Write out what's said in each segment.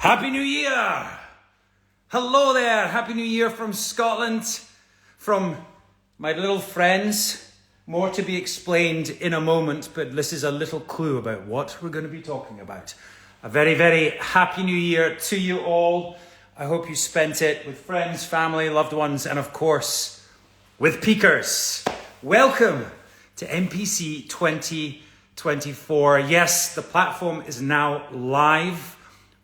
Happy New Year! Hello there, Happy New Year from Scotland, from my little friends. More to be explained in a moment, but this is a little clue about what we're going to be talking about. A very, very Happy New Year to you all. I hope you spent it with friends, family, loved ones, and of course, with peakers. Welcome to MPC 2024. Yes, the platform is now live.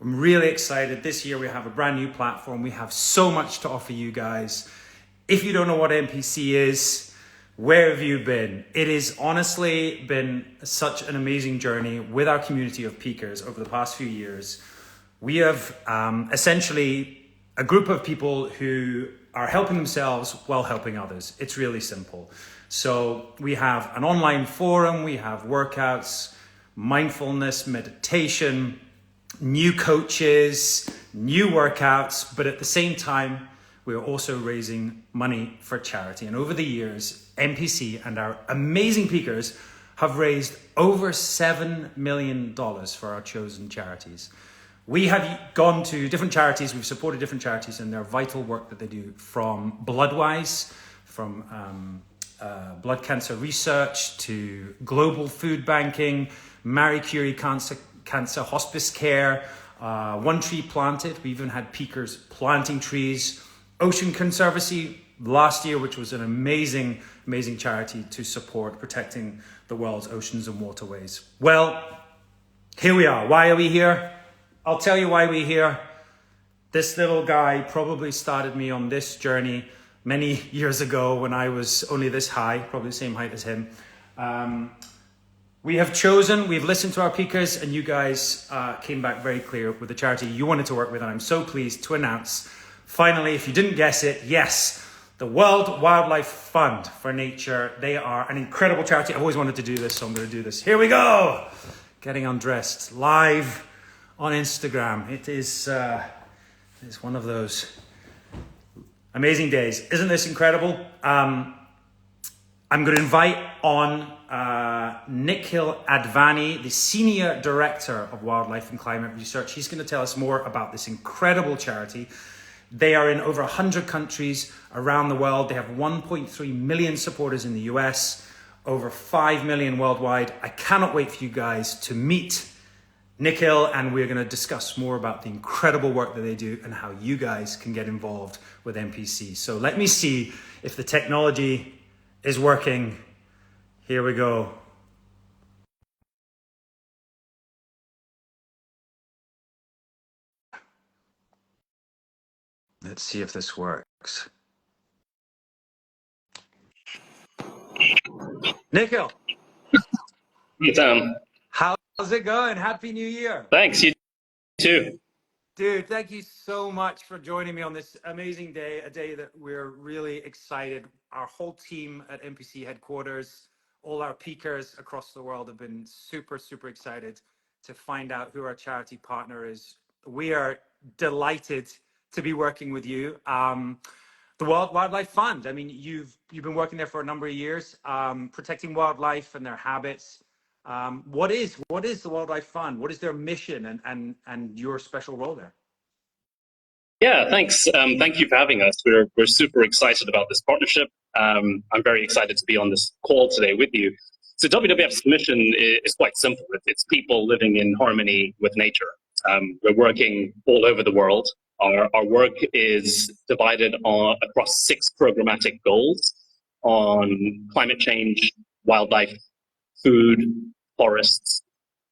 I'm really excited. This year we have a brand new platform. We have so much to offer you guys. If you don't know what MPC is, where have you been? It has honestly been such an amazing journey with our community of peakers over the past few years. We have essentially a group of people who are helping themselves while helping others. It's really simple. So we have an online forum, we have workouts, mindfulness, meditation, new coaches, new workouts, but at the same time, we are also raising money for charity. And over the years, MPC and our amazing peakers have raised over $7 million for our chosen charities. We have gone to different charities, we've supported different charities and their vital work that they do, from Bloodwise, from blood cancer research to global food banking, Marie Curie cancer hospice care, One Tree Planted. We even had peakers planting trees. Ocean Conservancy last year, which was an amazing charity to support protecting the world's oceans and waterways. Well, here we are. Why are we here? I'll tell you why we're here. This little guy probably started me on this journey many years ago when I was only this high, probably the same height as him. We've listened to our peakers, and you guys came back very clear with the charity you wanted to work with, and I'm so pleased to announce, finally, if you didn't guess it, yes, the World Wildlife Fund for Nature. They are an incredible charity. I've always wanted to do this, so I'm going to do this. Here we go! Getting undressed live on Instagram. It's one of those amazing days. Isn't this incredible? I'm going to invite on Nikhil Advani, the Senior Director of Wildlife and Climate Research. He's going to tell us more about this incredible charity. They are in over 100 countries around the world. They have 1.3 million supporters in the US, over 5 million worldwide. I cannot wait for you guys to meet Nikhil, and we're going to discuss more about the incredible work that they do and how you guys can get involved with MPC. So let me see if the technology is working. Here we go. Let's see if this works. Nikhil. Hey, Tom. How's it going? Happy New Year. Thanks, you too. Dude, thank you so much for joining me on this amazing day, a day that we're really excited. Our whole team at MPC headquarters, all our peakers across the world have been super excited to find out who our charity partner is. We are delighted to be working with you. The World Wildlife Fund. I mean, you've been working there for a number of years, protecting wildlife and their habits. What is the Wildlife Fund? What is their mission and your special role there? Yeah, thanks. Thank you for having us. We're super excited about this partnership. I'm very excited to be on this call today with you. So WWF's mission is quite simple. It's people living in harmony with nature. We're working all over the world. Our work is divided across 6 programmatic goals on climate change, wildlife, food, forests,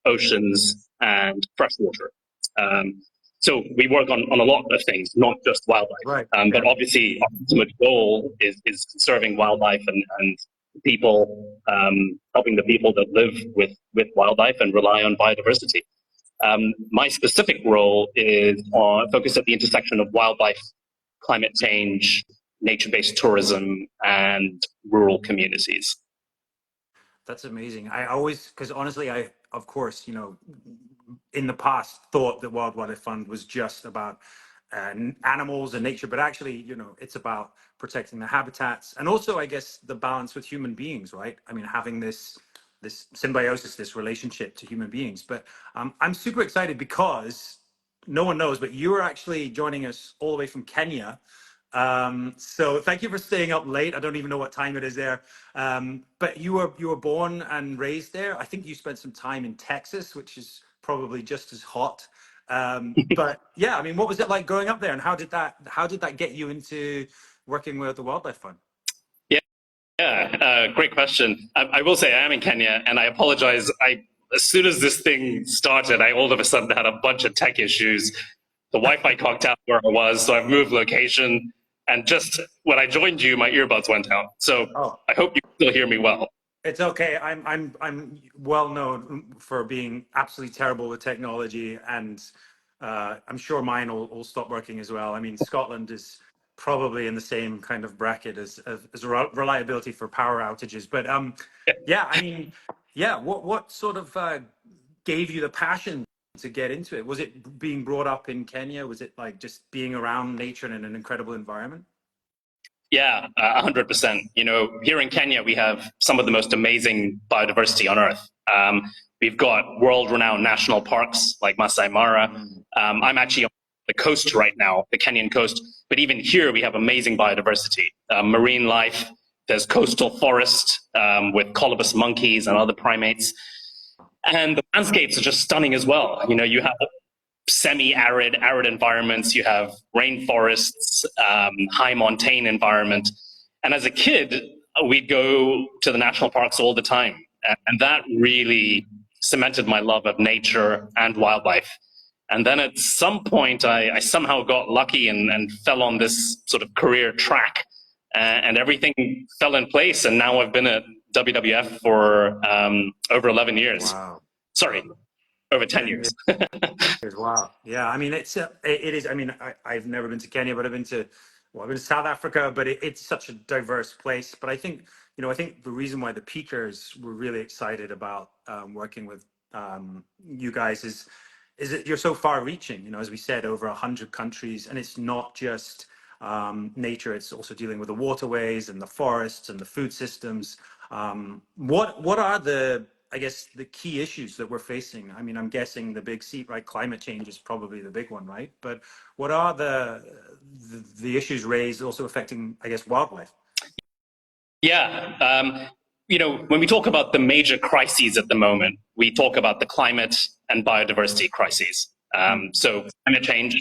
oceans, and freshwater. So we work on a lot of things, not just wildlife. Right. But obviously, our ultimate goal is conserving wildlife and people, helping the people that live with wildlife and rely on biodiversity. My specific role is focused at the intersection of wildlife, climate change, nature-based tourism, and rural communities. That's amazing. Because honestly, of course, in the past thought that World Wildlife Fund was just about animals and nature, but actually, it's about protecting the habitats and also, I guess, the balance with human beings, right? I mean, having this symbiosis, this relationship to human beings. But I'm super excited because no one knows, but you were actually joining us all the way from Kenya. So thank you for staying up late. I don't even know what time it is there. But you were born and raised there. I think you spent some time in Texas, which is probably just as hot. But yeah, I mean, what was it like growing up there, and how did that get you into working with the Wildlife Fund? Yeah, great question. I will say I am in Kenya, and I apologize. As soon as this thing started, I all of a sudden had a bunch of tech issues. The Wi-Fi conked out where I was, so I've moved location. And just when I joined you, my earbuds went out. So Oh, I hope you still hear me well. it's okay. I'm well known for being absolutely terrible with technology, and I'm sure mine will stop working as well. I mean, Scotland is probably in the same kind of bracket as reliability for power outages. But yeah, I mean, yeah. What sort of gave you the passion to get into it? Was it being brought up in Kenya? Was it like just being around nature in an incredible environment? Yeah, 100%. You know, here in Kenya, we have some of the most amazing biodiversity on Earth. We've got world-renowned national parks like Masai Mara. I'm actually on the coast right now, the Kenyan coast, but even here we have amazing biodiversity, marine life. There's coastal forest with colobus monkeys and other primates, and the landscapes are just stunning as well. You know, you have semi-arid, arid environments. You have rainforests, high montane environment. And as a kid, we'd go to the national parks all the time. And that really cemented my love of nature and wildlife. And then at some point, I somehow got lucky and fell on this sort of career track. And everything fell in place. And now I've been at WWF for over 11 years. Wow. Sorry, over 10 years. Wow. Yeah. I mean, it is. I mean, I've never been to Kenya, but I've been to South Africa, but it's such a diverse place. But I think the reason why the Peakers were really excited about working with you guys is that you're so far reaching, as we said, over 100 countries. And it's not just nature, it's also dealing with the waterways and the forests and the food systems. What are I guess the key issues that we're facing? I mean, I'm guessing the big seat, right? Climate change is probably the big one, right? But what are the issues raised also affecting, I guess, wildlife? Yeah. When we talk about the major crises at the moment, we talk about the climate and biodiversity crises. So climate change,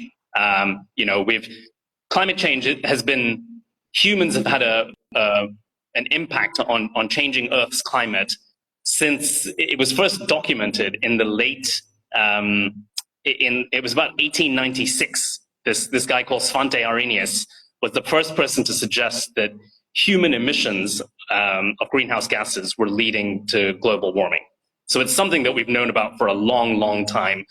climate change has been, humans have had an impact on changing Earth's climate since it was first documented in the late, it was about 1896. This guy called Svante Arrhenius was the first person to suggest that human emissions of greenhouse gases were leading to global warming. So it's something that we've known about for a long, long time.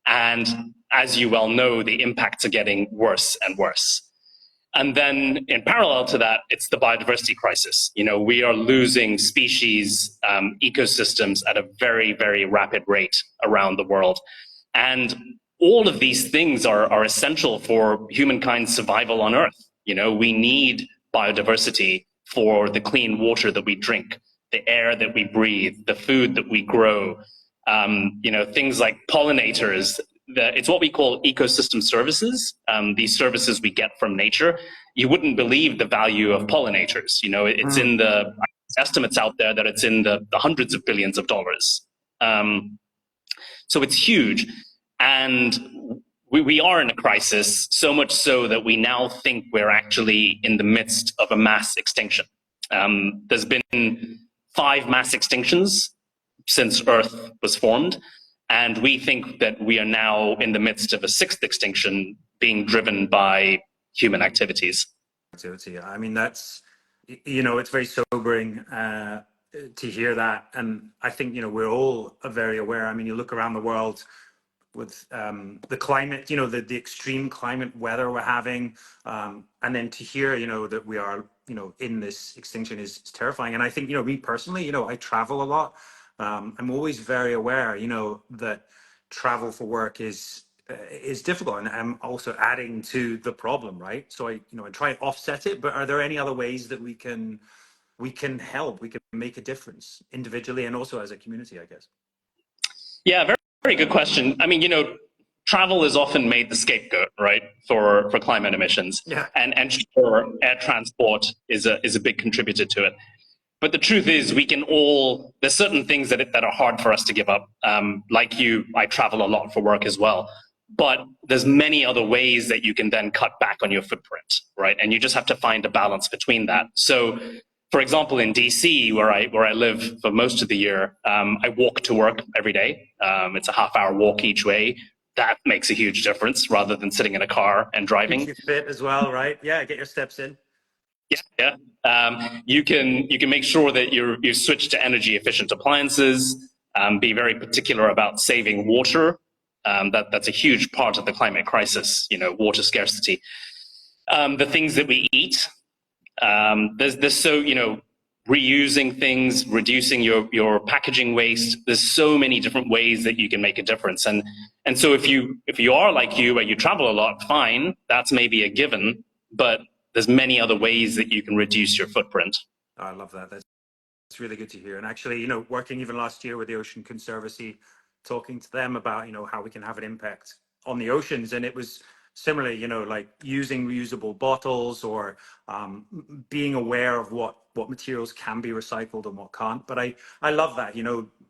And as you well know, the impacts are getting worse and worse. And then in parallel to that, it's the biodiversity crisis. We are losing species, ecosystems at a very, very rapid rate around the world. And all of these things are essential for humankind's survival on Earth. We need biodiversity for the clean water that we drink, the air that we breathe, the food that we grow, things like pollinators. It's what we call ecosystem services. These services we get from nature. You wouldn't believe the value of pollinators. It's in the estimates out there that it's in the hundreds of billions of dollars. So it's huge. And we are in a crisis, so much so that we now think we're actually in the midst of a mass extinction. There's been 5 mass extinctions since Earth was formed. And we think that we are now in the midst of a 6th extinction being driven by human activities. I mean, it's very sobering to hear that. And I think, we're all very aware. I mean, you look around the world with the climate, the extreme climate weather we're having. And then to hear, that we are, in this extinction is terrifying. And I think, me personally, I travel a lot. I'm always very aware, that travel for work is difficult, and I'm also adding to the problem, right? So I try and offset it. But are there any other ways that we can help? We can make a difference individually and also as a community, I guess. Yeah, very, very good question. I mean, travel is often made the scapegoat, right, for climate emissions. Yeah. And sure, air transport is a big contributor to it. But the truth is, there's certain things that are hard for us to give up. Like you, I travel a lot for work as well. But there's many other ways that you can then cut back on your footprint, right? And you just have to find a balance between that. So, for example, in DC, where I live for most of the year, I walk to work every day. It's a half-hour walk each way. That makes a huge difference rather than sitting in a car and driving. Keeps you fit as well, right? Yeah, get your steps in. Yeah. You can make sure that you switch to energy efficient appliances. Be very particular about saving water. That's a huge part of the climate crisis. Water scarcity. The things that we eat. There's reusing things, reducing your packaging waste. There's so many different ways that you can make a difference. And so if you are like you, where you travel a lot, fine, that's maybe a given. But there's many other ways that you can reduce your footprint. Oh, I love that. That's really good to hear. And actually, working even last year with the Ocean Conservancy, talking to them about, how we can have an impact on the oceans. And it was similarly, like using reusable bottles or being aware of what materials can be recycled and what can't. But I love that,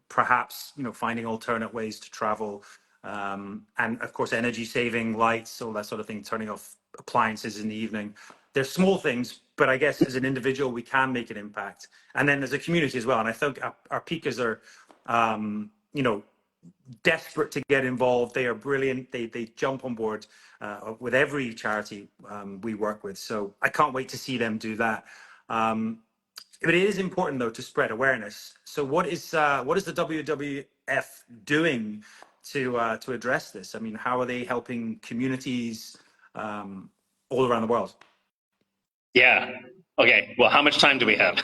perhaps, finding alternate ways to travel. And of course, energy saving lights, all that sort of thing, turning off appliances in the evening. They're small things, but I guess as an individual, we can make an impact. And then as a community as well. And I think our peakers are, desperate to get involved. They are brilliant. They jump on board with every charity we work with. So I can't wait to see them do that. But it is important, though, to spread awareness. So what is the WWF doing to address this? I mean, how are they helping communities all around the world? Yeah. Okay. Well, how much time do we have?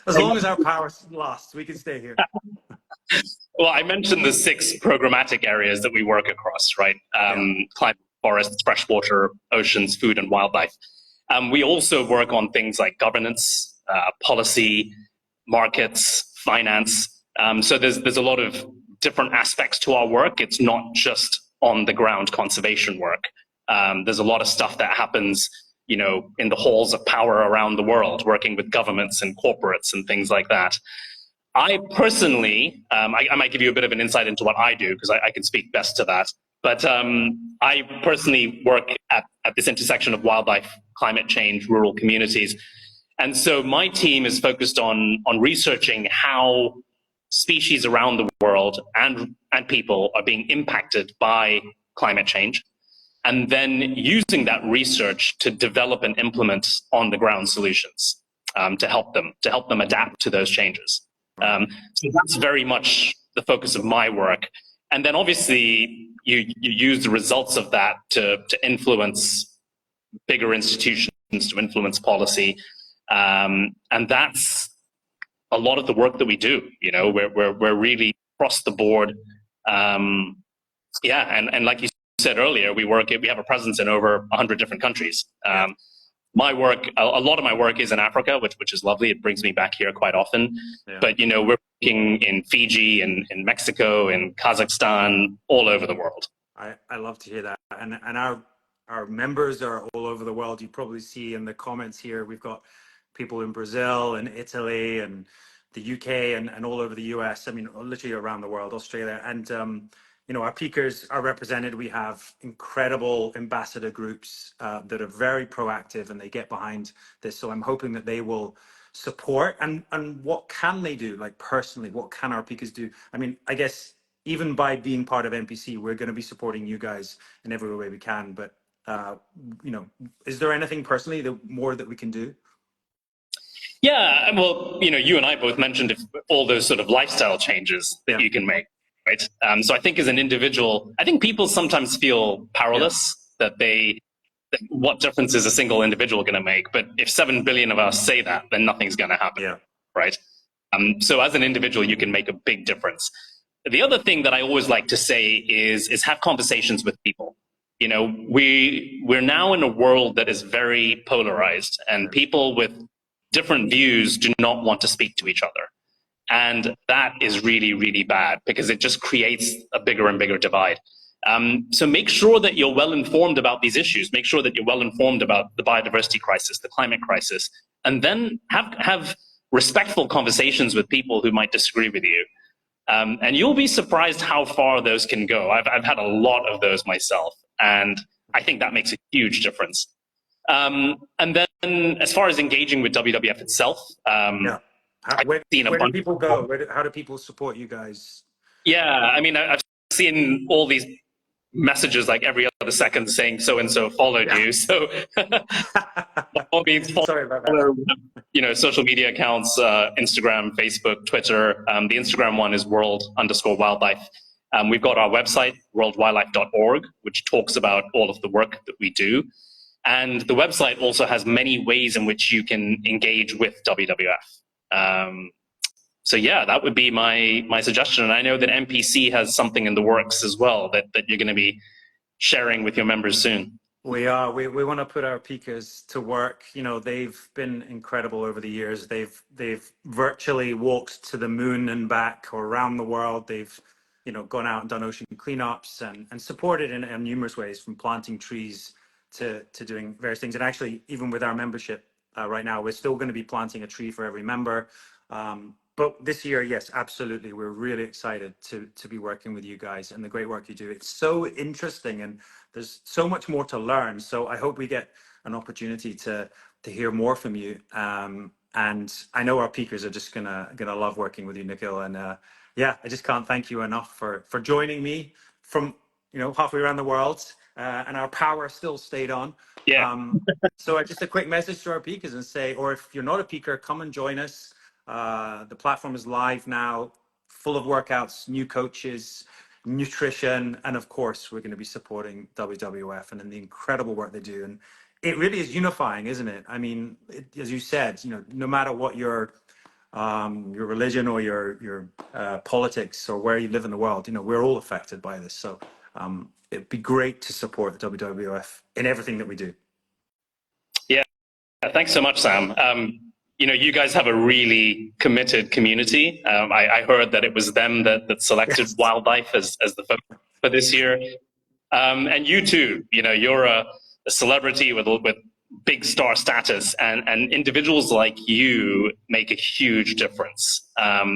As long as our power lasts, we can stay here. Well, I mentioned the 6 programmatic areas that we work across, right? Climate, forests, freshwater, oceans, food, and wildlife. We also work on things like governance, policy, markets, finance. So there's a lot of different aspects to our work. It's not just on the ground conservation work. There's a lot of stuff that happens, in the halls of power around the world, working with governments and corporates and things like that. I personally, I might give you a bit of an insight into what I do, because I can speak best to that. But I personally work at this intersection of wildlife, climate change, rural communities. And so my team is focused on researching how species around the world and people are being impacted by climate change, and then using that research to develop and implement on the ground solutions to help them adapt to those changes. So that's very much the focus of my work. And then obviously you use the results of that to influence bigger institutions, to influence policy. And that's a lot of the work that we do. We're really across the board. And like you said earlier, we have a presence in over 100 different countries. My work, a lot of my work is in Africa, which is lovely. It brings me back here quite often. Yeah. But, we're working in Fiji and in Mexico, in Kazakhstan, all over the world. I love to hear that. And our members are all over the world. You probably see in the comments here, we've got people in Brazil and Italy and the UK and all over the US. I mean, literally around the world, Australia. And, our peakers are represented. We have incredible ambassador groups that are very proactive, and they get behind this. So I'm hoping that they will support. And what can they do? Like personally, what can our peakers do? I mean, I guess even by being part of MPC, we're going to be supporting you guys in every way we can. But, is there anything personally more that we can do? Yeah, well, you and I both mentioned all those sort of lifestyle changes that you can make. Right. So I think as an individual, I think people sometimes feel powerless that what difference is a single individual going to make? But if 7 billion of us say that, then nothing's going to happen. Yeah. Right. So as an individual, you can make a big difference. The other thing that I always like to say is have conversations with people. We're now in a world that is very polarized, and people with different views do not want to speak to each other. And that is really, really bad because it just creates a bigger and bigger divide. So make sure that you're well informed about these issues. Make sure that you're well informed about the biodiversity crisis, the climate crisis, and then have respectful conversations with people who might disagree with you. And you'll be surprised how far those can go. I've had a lot of those myself, and I think that makes a huge difference. And then as far as engaging with WWF itself, Yeah. Where do people go? How do people support you guys? Yeah, I mean, I've seen all these messages like every other second saying so and so followed you. So by all means, Sorry about that. Social media accounts, Instagram, Facebook, Twitter. The Instagram one is world_wildlife. We've got our website, worldwildlife.org, which talks about all of the work that we do. And the website also has many ways in which you can engage with WWF. So yeah, that would be my suggestion. And I know that MPC has something in the works as well that you're going to be sharing with your members soon. We are. We want to put our peakers to work. They've been incredible over the years. They've virtually walked to the moon and back or around the world. They've gone out and done ocean cleanups and supported in numerous ways, from planting trees to doing various things. And actually, even with our membership right now, we're still going to be planting a tree for every member. But this year, yes, absolutely. We're really excited to be working with you guys and the great work you do. It's so interesting and there's so much more to learn. So I hope we get an opportunity to hear more from you. And I know our peakers are just gonna love working with you, Nikhil. And yeah, I just can't thank you enough for joining me from halfway around the world. And our power still stayed on. Yeah. So just a quick message to our peakers and say, or if you're not a peaker, come and join us. The platform is live now, full of workouts, new coaches, nutrition, and of course, we're going to be supporting WWF and the incredible work they do. And it really is unifying, isn't it? I mean, as you said, no matter what your religion or your politics or where you live in the world, we're all affected by this. So it'd be great to support the WWF in everything that we do. Yeah, thanks so much, Sam. You guys have a really committed community. I heard that it was them that selected Yes. wildlife as the focus for this year. And you too, you're a celebrity with big star status, and individuals like you make a huge difference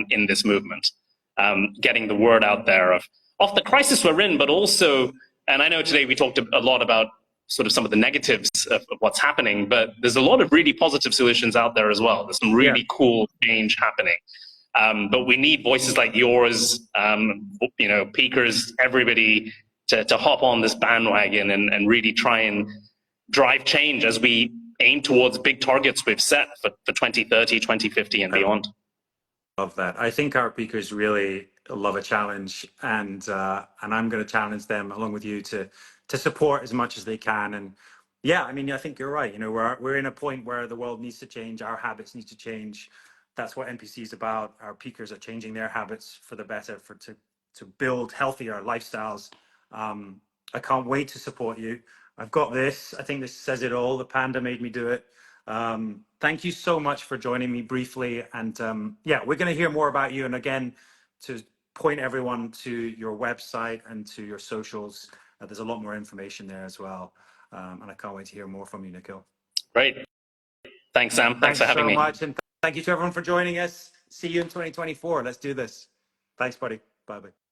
in this movement, getting the word out there of the crisis we're in, but also, and I know today we talked a lot about sort of some of the negatives of what's happening, but there's a lot of really positive solutions out there as well. There's some really cool change happening. But we need voices like yours, peakers, everybody to hop on this bandwagon and really try and drive change as we aim towards big targets we've set for 2030, 2050 and beyond. Love that. I think our peakers really love a challenge, and I'm going to challenge them along with you to support as much as they can. And yeah, I mean, I think you're right. We're in a point where the world needs to change. Our habits need to change. That's what MPC is about. Our peakers are changing their habits for the better, to build healthier lifestyles. I can't wait to support you. I've got this. I think this says it all. The panda made me do it. Thank you so much for joining me briefly. And yeah, we're going to hear more about you. And again, to point everyone to your website and to your socials, there's a lot more information there as well. And I can't wait to hear more from you, Nikhil. Great. Thanks, Sam. Thanks for having me. Thanks so much. And thank you to everyone for joining us. See you in 2024. Let's do this. Thanks, buddy. Bye-bye.